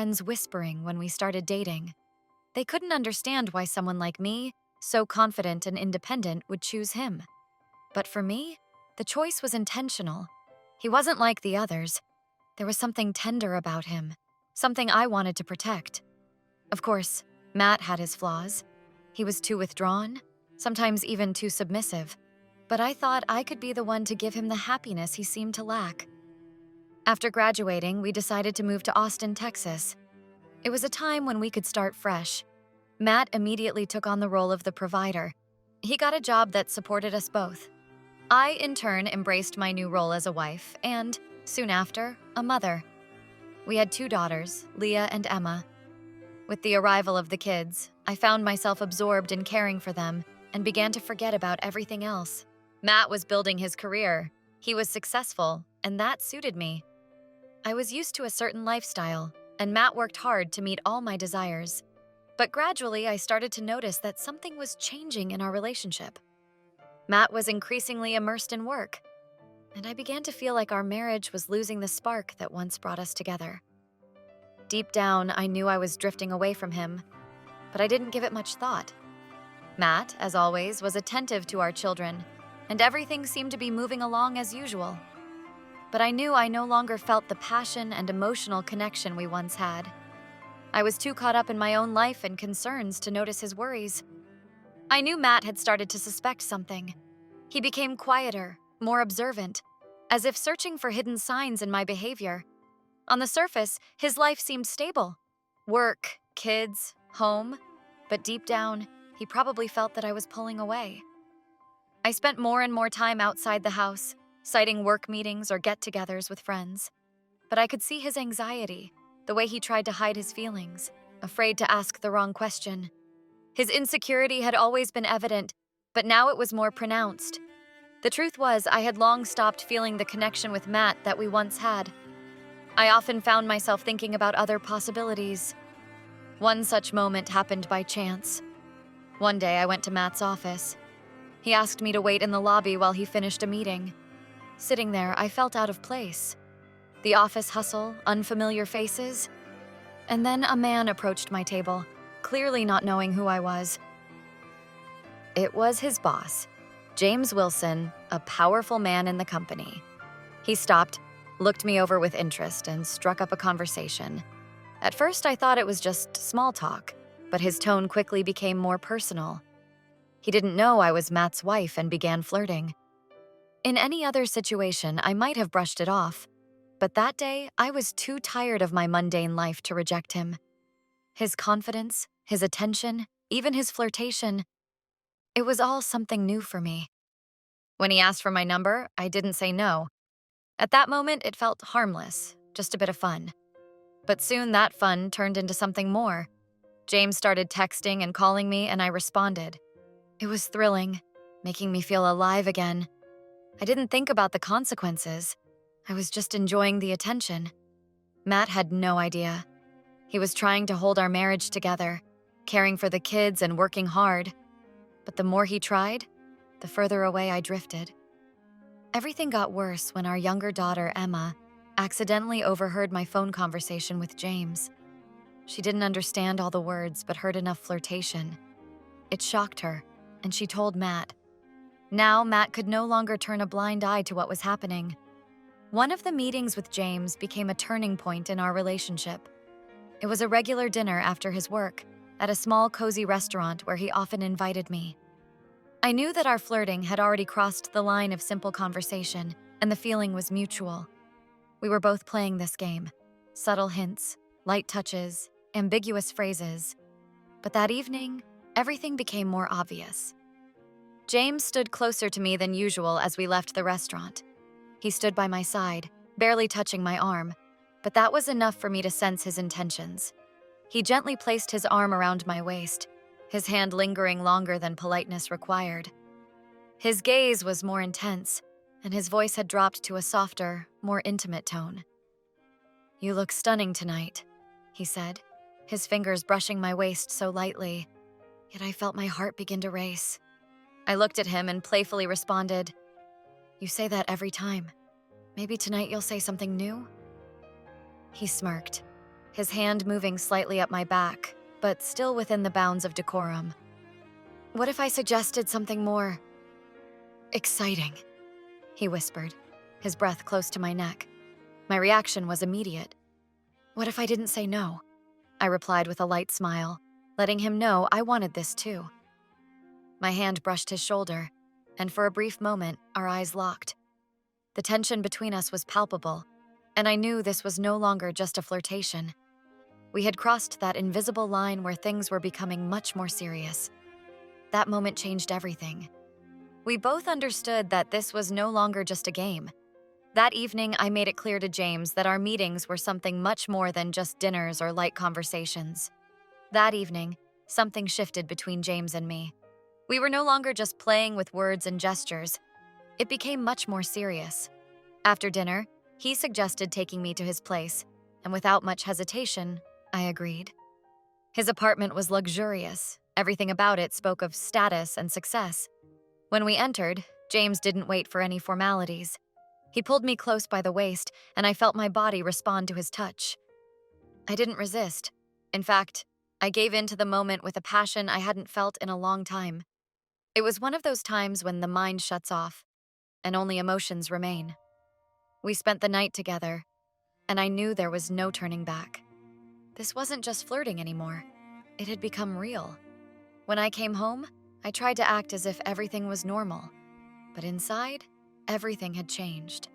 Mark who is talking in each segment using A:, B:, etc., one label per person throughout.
A: friends whispering when we started dating. They couldn't understand why someone like me, so confident and independent, would choose him. But for me, the choice was intentional. He wasn't like the others. There was something tender about him, something I wanted to protect. Of course, Matt had his flaws. He was too withdrawn, sometimes even too submissive. But I thought I could be the one to give him the happiness he seemed to lack. After graduating, we decided to move to Austin, Texas. It was a time when we could start fresh. Matt immediately took on the role of the provider. He got a job that supported us both. I, in turn, embraced my new role as a wife and, soon after, a mother. We had 2 daughters, Leah and Emma. With the arrival of the kids, I found myself absorbed in caring for them and began to forget about everything else. Matt was building his career. He was successful, and that suited me. I was used to a certain lifestyle, and Matt worked hard to meet all my desires. But gradually, I started to notice that something was changing in our relationship. Matt was increasingly immersed in work, and I began to feel like our marriage was losing the spark that once brought us together. Deep down, I knew I was drifting away from him, but I didn't give it much thought. Matt, as always, was attentive to our children, and everything seemed to be moving along as usual. But I knew I no longer felt the passion and emotional connection we once had. I was too caught up in my own life and concerns to notice his worries. I knew Matt had started to suspect something. He became quieter, more observant, as if searching for hidden signs in my behavior. On the surface, his life seemed stable. Work, kids, home. But deep down, he probably felt that I was pulling away. I spent more and more time outside the house, citing work meetings or get-togethers with friends. But I could see his anxiety, the way he tried to hide his feelings, afraid to ask the wrong question. His insecurity had always been evident, but now it was more pronounced. The truth was, I had long stopped feeling the connection with Matt that we once had. I often found myself thinking about other possibilities. One such moment happened by chance. One day I went to Matt's office. He asked me to wait in the lobby while he finished a meeting. Sitting there, I felt out of place. The office hustle, unfamiliar faces. And then a man approached my table, clearly not knowing who I was. It was his boss, James Wilson, a powerful man in the company. He stopped, looked me over with interest, and struck up a conversation. At first, I thought it was just small talk, but his tone quickly became more personal. He didn't know I was Matt's wife and began flirting. In any other situation, I might have brushed it off, but that day, I was too tired of my mundane life to reject him. His confidence, his attention, even his flirtation, it was all something new for me. When he asked for my number, I didn't say no. At that moment, it felt harmless, just a bit of fun. But soon that fun turned into something more. James started texting and calling me, and I responded. It was thrilling, making me feel alive again. I didn't think about the consequences. I was just enjoying the attention. Matt had no idea. He was trying to hold our marriage together, caring for the kids and working hard. But the more he tried, the further away I drifted. Everything got worse when our younger daughter, Emma, accidentally overheard my phone conversation with James. She didn't understand all the words, but heard enough flirtation. It shocked her, and she told Matt. Now, Matt could no longer turn a blind eye to what was happening. One of the meetings with James became a turning point in our relationship. It was a regular dinner after his work, at a small, cozy restaurant where he often invited me. I knew that our flirting had already crossed the line of simple conversation, and the feeling was mutual. We were both playing this game. Subtle hints, light touches, ambiguous phrases. But that evening, everything became more obvious. James stood closer to me than usual as we left the restaurant. He stood by my side, barely touching my arm, but that was enough for me to sense his intentions. He gently placed his arm around my waist, his hand lingering longer than politeness required. His gaze was more intense, and his voice had dropped to a softer, more intimate tone. "You look stunning tonight," he said, his fingers brushing my waist so lightly, yet I felt my heart begin to race. I looked at him and playfully responded, "You say that every time. Maybe tonight you'll say something new?" He smirked. his hand moving slightly up my back, but still within the bounds of decorum. "What if I suggested something more exciting?" he whispered, his breath close to my neck. My reaction was immediate. "What if I didn't say no?" I replied with a light smile, letting him know I wanted this too. My hand brushed his shoulder, and for a brief moment, our eyes locked. The tension between us was palpable, and I knew this was no longer just a flirtation. We had crossed that invisible line where things were becoming much more serious. That moment changed everything. We both understood that this was no longer just a game. That evening, I made it clear to James that our meetings were something much more than just dinners or light conversations. That evening, something shifted between James and me. We were no longer just playing with words and gestures. It became much more serious. After dinner, he suggested taking me to his place, and without much hesitation, I agreed. His apartment was luxurious. Everything about it spoke of status and success. When we entered, James didn't wait for any formalities. He pulled me close by the waist, and I felt my body respond to his touch. I didn't resist. In fact, I gave in to the moment with a passion I hadn't felt in a long time. It was one of those times when the mind shuts off, and only emotions remain. We spent the night together, and I knew there was no turning back. This wasn't just flirting anymore. It had become real. When I came home, I tried to act as if everything was normal, but inside, everything had changed.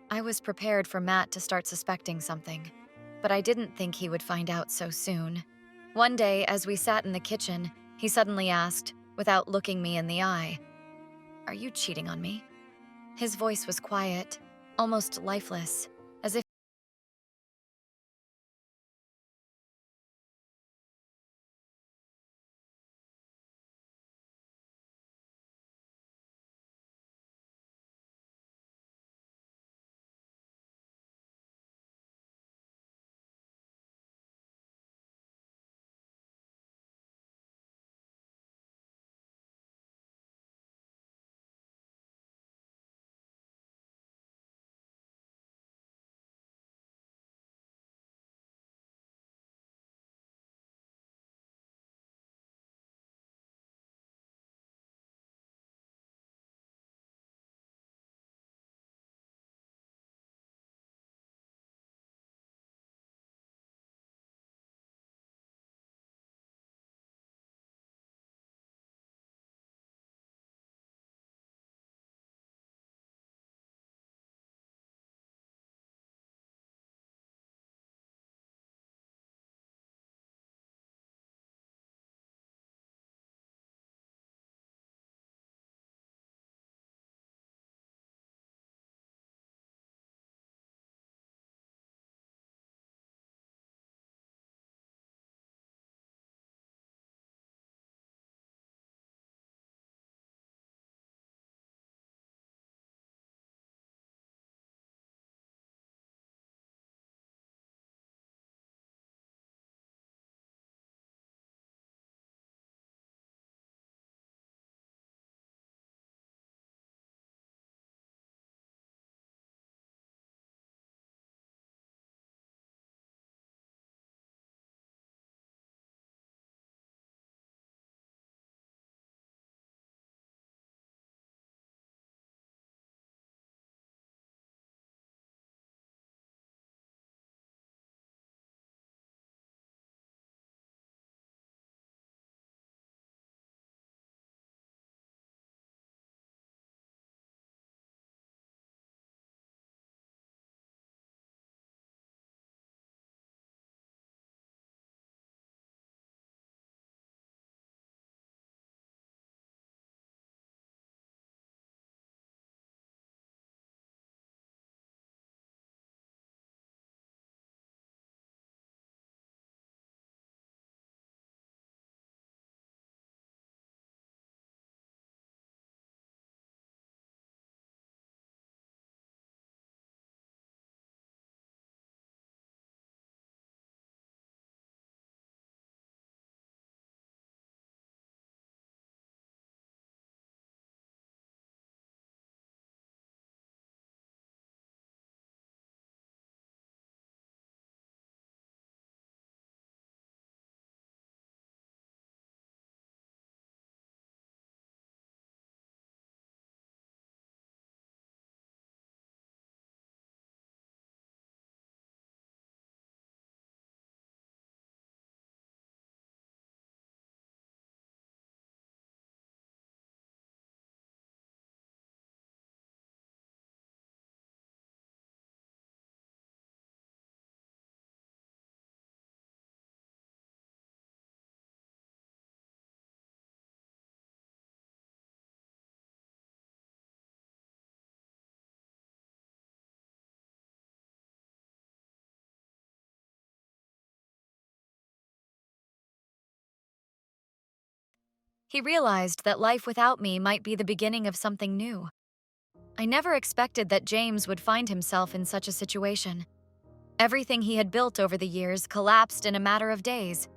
A: I was prepared for Matt to start suspecting something, but I didn't think he would find out so soon. One day, as we sat in the kitchen, he suddenly asked, without looking me in the eye, "Are you cheating on me?" His voice was quiet, almost lifeless, as if He realized that life without me might be the beginning of something new. I never expected that James would find himself in such a situation. Everything he had built over the years collapsed in a matter of days.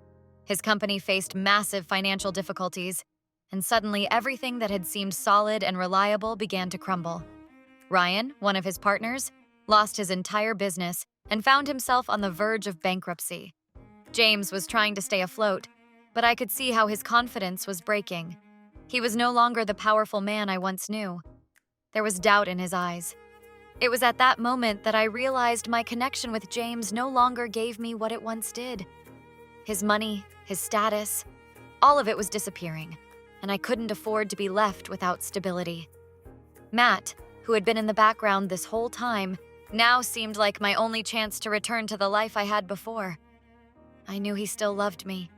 A: His company faced massive financial difficulties, and suddenly everything that had seemed solid and reliable began to crumble. Ryan, one of his partners, lost his entire business and found himself on the verge of bankruptcy. James was trying to stay afloat, but I could see how his confidence was breaking. He was no longer the powerful man I once knew. There was doubt in his eyes. It was at that moment that I realized my connection with James no longer gave me what it once did. His money, his status, all of it was disappearing, and I couldn't afford to be left without stability. Matt, who had been in the background this whole time, now seemed like my only chance to return to the life I had before. I knew he still loved me.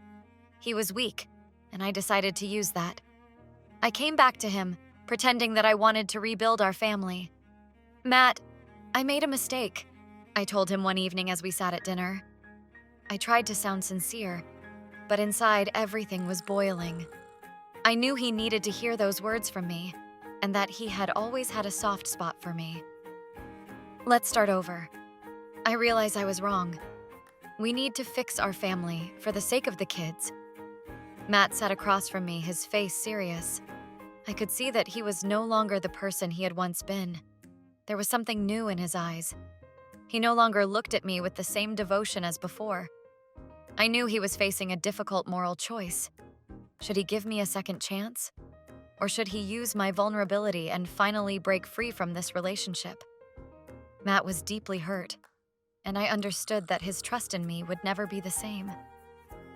A: He was weak, and I decided to use that. I came back to him, pretending that I wanted to rebuild our family. "Matt, I made a mistake," I told him one evening as we sat at dinner. I tried to sound sincere, but inside everything was boiling. I knew he needed to hear those words from me, and that he had always had a soft spot for me. "Let's start over. I realize I was wrong. We need to fix our family for the sake of the kids." Matt sat across from me, his face serious. I could see that he was no longer the person he had once been. There was something new in his eyes. He no longer looked at me with the same devotion as before. I knew he was facing a difficult moral choice. Should he give me a second chance? Or should he use my vulnerability and finally break free from this relationship? Matt was deeply hurt, and I understood that his trust in me would never be the same.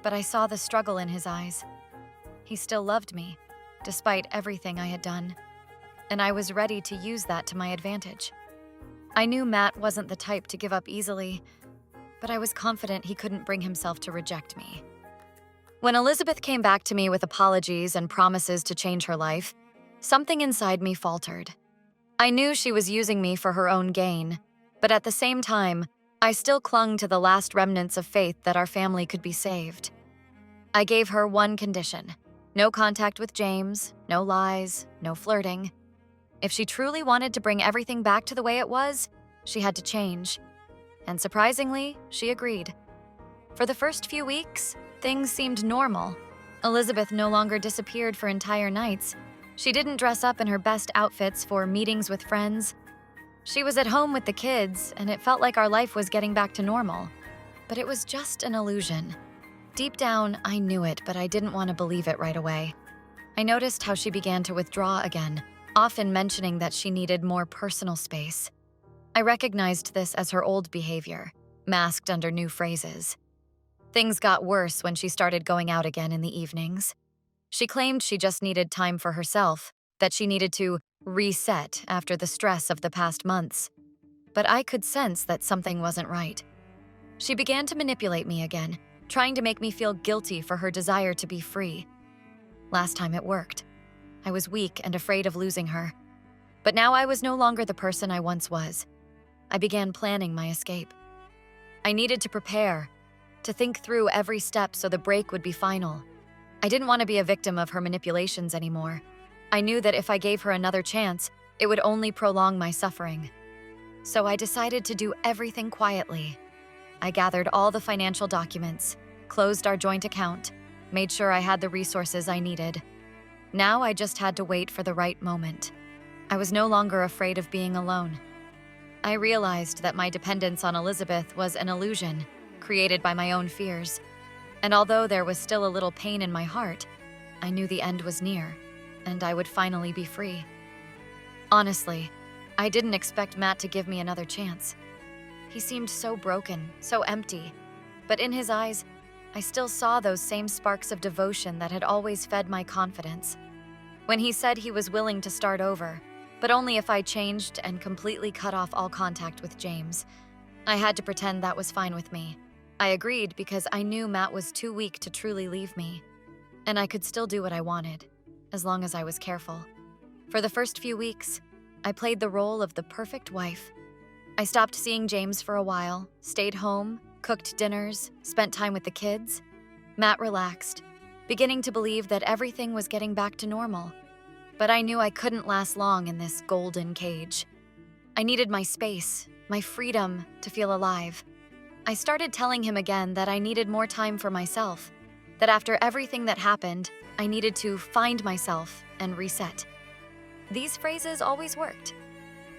A: But I saw the struggle in his eyes. He still loved me, despite everything I had done, and I was ready to use that to my advantage. I knew Matt wasn't the type to give up easily, but I was confident he couldn't bring himself to reject me. When Elizabeth came back to me with apologies and promises to change her life, something inside me faltered. I knew she was using me for her own gain, but at the same time, I still clung to the last remnants of faith that our family could be saved. I gave her one condition: no contact with James, no lies, no flirting. If she truly wanted to bring everything back to the way it was, she had to change. And surprisingly, she agreed. For the first few weeks, things seemed normal. Elizabeth no longer disappeared for entire nights. She didn't dress up in her best outfits for meetings with friends. She was at home with the kids, and it felt like our life was getting back to normal. But it was just an illusion. Deep down, I knew it, but I didn't want to believe it right away. I noticed how she began to withdraw again, often mentioning that she needed more personal space. I recognized this as her old behavior, masked under new phrases. Things got worse when she started going out again in the evenings. She claimed she just needed time for herself, that she needed to reset after the stress of the past months. But I could sense that something wasn't right. She began to manipulate me again, trying to make me feel guilty for her desire to be free. Last time it worked. I was weak and afraid of losing her. But now I was no longer the person I once was. I began planning my escape. I needed to prepare, to think through every step so the break would be final. I didn't want to be a victim of her manipulations anymore. I knew that if I gave her another chance, it would only prolong my suffering. So I decided to do everything quietly. I gathered all the financial documents, closed our joint account, made sure I had the resources I needed. Now I just had to wait for the right moment. I was no longer afraid of being alone. I realized that my dependence on Elizabeth was an illusion, created by my own fears. And although there was still a little pain in my heart, I knew the end was near, and I would finally be free. Honestly, I didn't expect Matt to give me another chance. He seemed so broken, so empty, but in his eyes, I still saw those same sparks of devotion that had always fed my confidence. When he said he was willing to start over, but only if I changed and completely cut off all contact with James, I had to pretend that was fine with me. I agreed because I knew Matt was too weak to truly leave me, and I could still do what I wanted, as long as I was careful. For the first few weeks, I played the role of the perfect wife. I stopped seeing James for a while, stayed home, cooked dinners, spent time with the kids. Matt relaxed, beginning to believe that everything was getting back to normal. But I knew I couldn't last long in this golden cage. I needed my space, my freedom to feel alive. I started telling him again that I needed more time for myself, that after everything that happened, I needed to find myself and reset. These phrases always worked.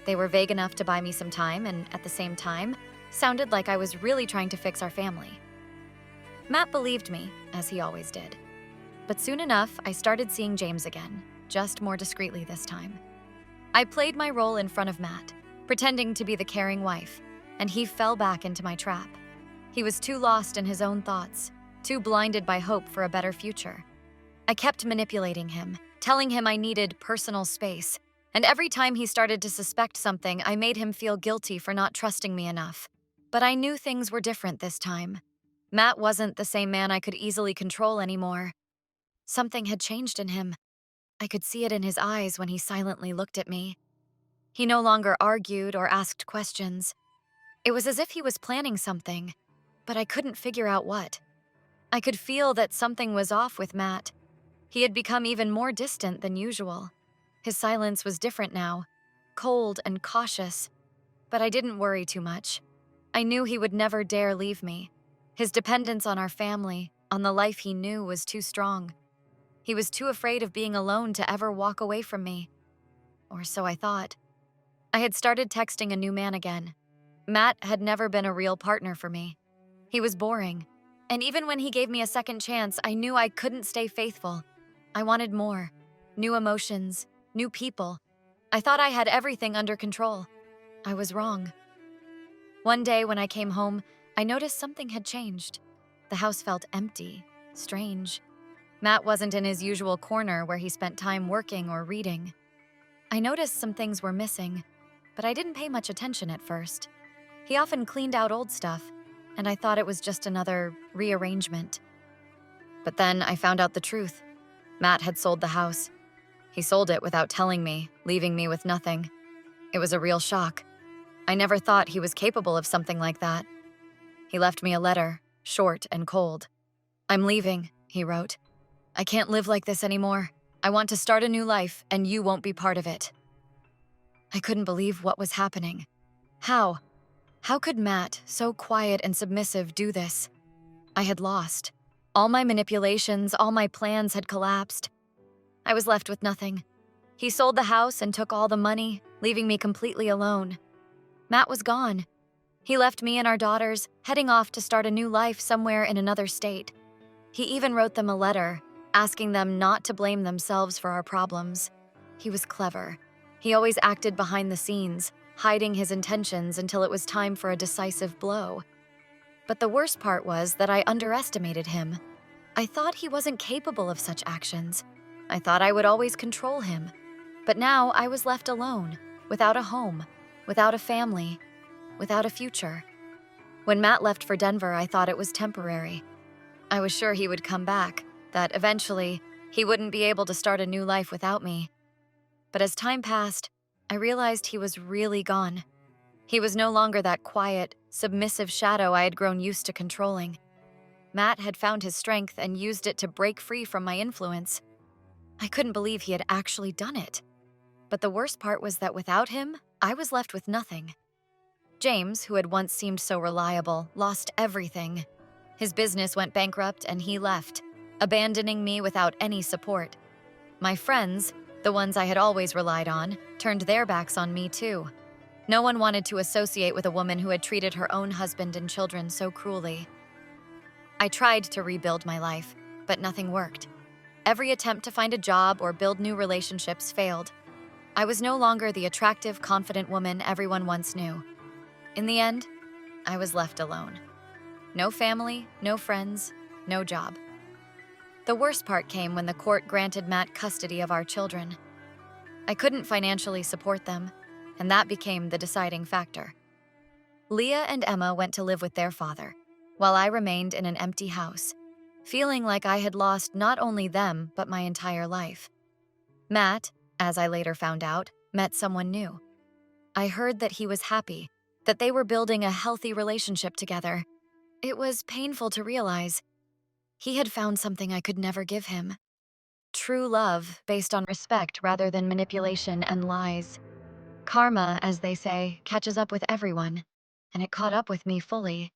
A: They were vague enough to buy me some time and, at the same time, sounded like I was really trying to fix our family. Matt believed me, as he always did. But soon enough, I started seeing James again, just more discreetly this time. I played my role in front of Matt, pretending to be the caring wife, and he fell back into my trap. He was too lost in his own thoughts, too blinded by hope for a better future. I kept manipulating him, telling him I needed personal space, and every time he started to suspect something, I made him feel guilty for not trusting me enough. But I knew things were different this time. Matt wasn't the same man I could easily control anymore. Something had changed in him. I could see it in his eyes when he silently looked at me. He no longer argued or asked questions. It was as if he was planning something, but I couldn't figure out what. I could feel that something was off with Matt. He had become even more distant than usual. His silence was different now, cold and cautious, but I didn't worry too much. I knew he would never dare leave me. His dependence on our family, on the life he knew, was too strong. He was too afraid of being alone to ever walk away from me. Or so I thought. I had started texting a new man again. Matt had never been a real partner for me. He was boring. And even when he gave me a second chance, I knew I couldn't stay faithful. I wanted more. New emotions, new people. I thought I had everything under control. I was wrong. One day when I came home, I noticed something had changed. The house felt empty, strange. Matt wasn't in his usual corner where he spent time working or reading. I noticed some things were missing, but I didn't pay much attention at first. He often cleaned out old stuff, and I thought it was just another rearrangement. But then I found out the truth. Matt had sold the house. He sold it without telling me, leaving me with nothing. It was a real shock. I never thought he was capable of something like that. He left me a letter, short and cold. "I'm leaving," he wrote. "I can't live like this anymore. I want to start a new life, and you won't be part of it." I couldn't believe what was happening. How? How could Matt, so quiet and submissive, do this? I had lost. All my manipulations, all my plans had collapsed. I was left with nothing. He sold the house and took all the money, leaving me completely alone. Matt was gone. He left me and our daughters, heading off to start a new life somewhere in another state. He even wrote them a letter, asking them not to blame themselves for our problems. He was clever. He always acted behind the scenes, hiding his intentions until it was time for a decisive blow. But the worst part was that I underestimated him. I thought he wasn't capable of such actions. I thought I would always control him. But now I was left alone, without a home, without a family, without a future. When Matt left for Denver, I thought it was temporary. I was sure he would come back, that eventually he wouldn't be able to start a new life without me. But as time passed, I realized he was really gone. He was no longer that quiet, submissive shadow I had grown used to controlling. Matt had found his strength and used it to break free from my influence. I couldn't believe he had actually done it. But the worst part was that without him, I was left with nothing. James, who had once seemed so reliable, lost everything. His business went bankrupt and he left, abandoning me without any support. My friends, the ones I had always relied on, turned their backs on me too. No one wanted to associate with a woman who had treated her own husband and children so cruelly. I tried to rebuild my life, but nothing worked. Every attempt to find a job or build new relationships failed. I was no longer the attractive, confident woman everyone once knew. In the end, I was left alone. No family, no friends, no job. The worst part came when the court granted Matt custody of our children. I couldn't financially support them, and that became the deciding factor. Leah and Emma went to live with their father, while I remained in an empty house, feeling like I had lost not only them, but my entire life. Matt, as I later found out, met someone new. I heard that he was happy, that they were building a healthy relationship together. It was painful to realize. He had found something I could never give him: true love based on respect rather than manipulation and lies. Karma, as they say, catches up with everyone, and it caught up with me fully.